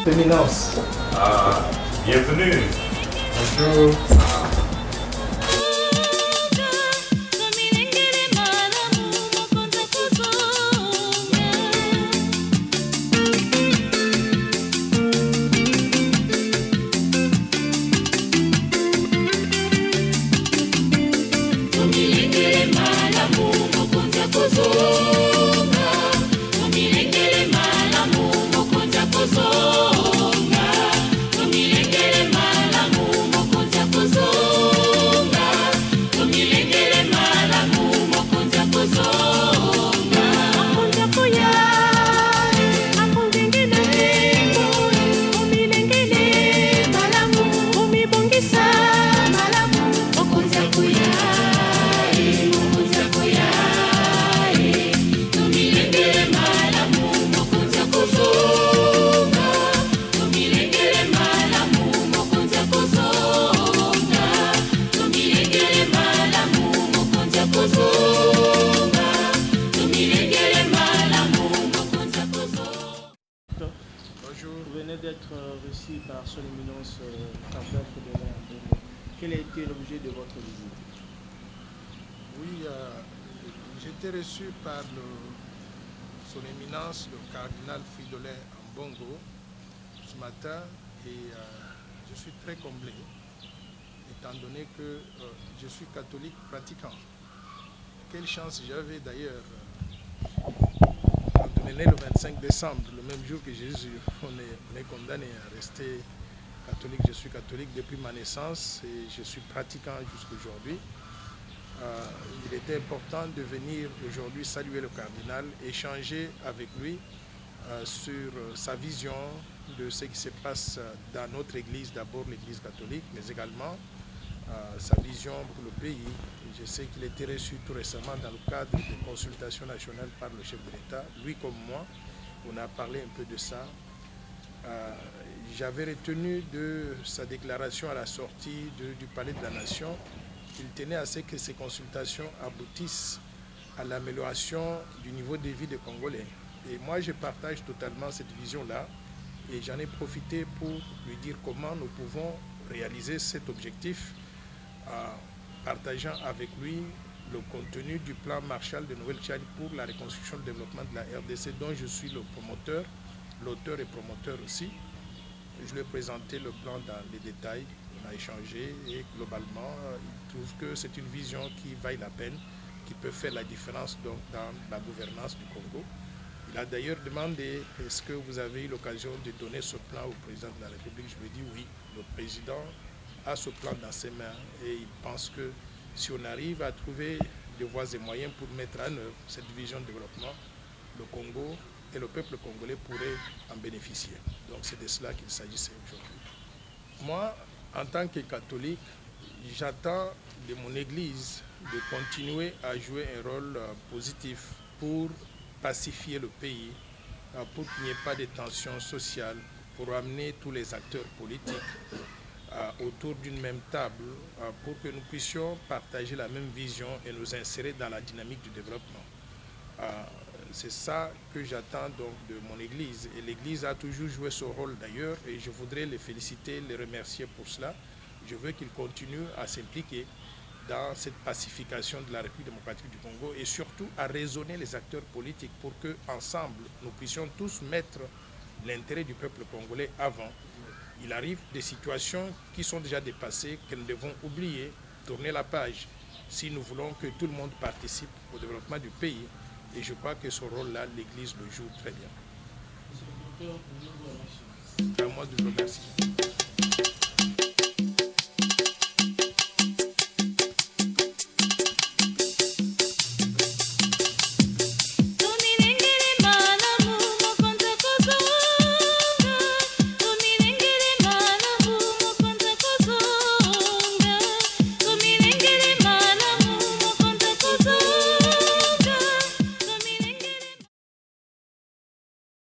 Éminence. Ah, bienvenue. Bonjour. Vous venez d'être reçu par son éminence Cardinal Frédérin Ambongo. Quel a été l'objet de votre visite? Oui, j'ai été reçu par son éminence, le cardinal Fridolin Ambongo, ce matin, et je suis très comblé, étant donné que je suis catholique pratiquant. Quelle chance j'avais d'ailleurs, quand on est né le 25 décembre, le même jour que Jésus, on est condamné à rester catholique. Je suis catholique depuis ma naissance et je suis pratiquant jusqu'à aujourd'hui. Il était important de venir aujourd'hui saluer le cardinal, échanger avec lui sur sa vision de ce qui se passe dans notre église, d'abord l'église catholique, mais également sa vision pour le pays. Je sais qu'il a été reçu tout récemment dans le cadre des consultations nationales par le chef de l'État. Lui comme moi, on a parlé un peu de ça. J'avais retenu de sa déclaration à la sortie du Palais de la Nation qu'il tenait à ce que ces consultations aboutissent à l'amélioration du niveau de vie des Congolais. Et moi, je partage totalement cette vision-là et j'en ai profité pour lui dire comment nous pouvons réaliser cet objectif en partageant avec lui le contenu du plan Marshall de Nouvelle-Tchad pour la reconstruction et le développement de la RDC dont je suis le promoteur, l'auteur et promoteur aussi. Je lui ai présenté le plan dans les détails, on a échangé et globalement, il trouve que c'est une vision qui vaille la peine, qui peut faire la différence donc, dans la gouvernance du Congo. Il a d'ailleurs demandé, est-ce que vous avez eu l'occasion de donner ce plan au président de la République? Je lui ai dit oui, le président a ce plan dans ses mains et il pense que si on arrive à trouver des voies et moyens pour mettre en œuvre cette vision de développement, le Congo et le peuple congolais pourraient en bénéficier. Donc c'est de cela qu'il s'agissait aujourd'hui. Moi, en tant que catholique, j'attends de mon Église de continuer à jouer un rôle positif pour pacifier le pays, pour qu'il n'y ait pas de tensions sociales, pour amener tous les acteurs politiques autour d'une même table, pour que nous puissions partager la même vision et nous insérer dans la dynamique du développement. C'est ça que j'attends donc de mon Église. Et l'Église a toujours joué ce rôle d'ailleurs et je voudrais les féliciter, les remercier pour cela. Je veux qu'ils continuent à s'impliquer dans cette pacification de la République démocratique du Congo et surtout à raisonner les acteurs politiques pour qu'ensemble, nous puissions tous mettre l'intérêt du peuple congolais avant. Il arrive des situations qui sont déjà dépassées, que nous devons oublier, tourner la page, si nous voulons que tout le monde participe au développement du pays. Et je crois que ce rôle-là, l'Église le joue très bien. C'est à moi de vous remercier.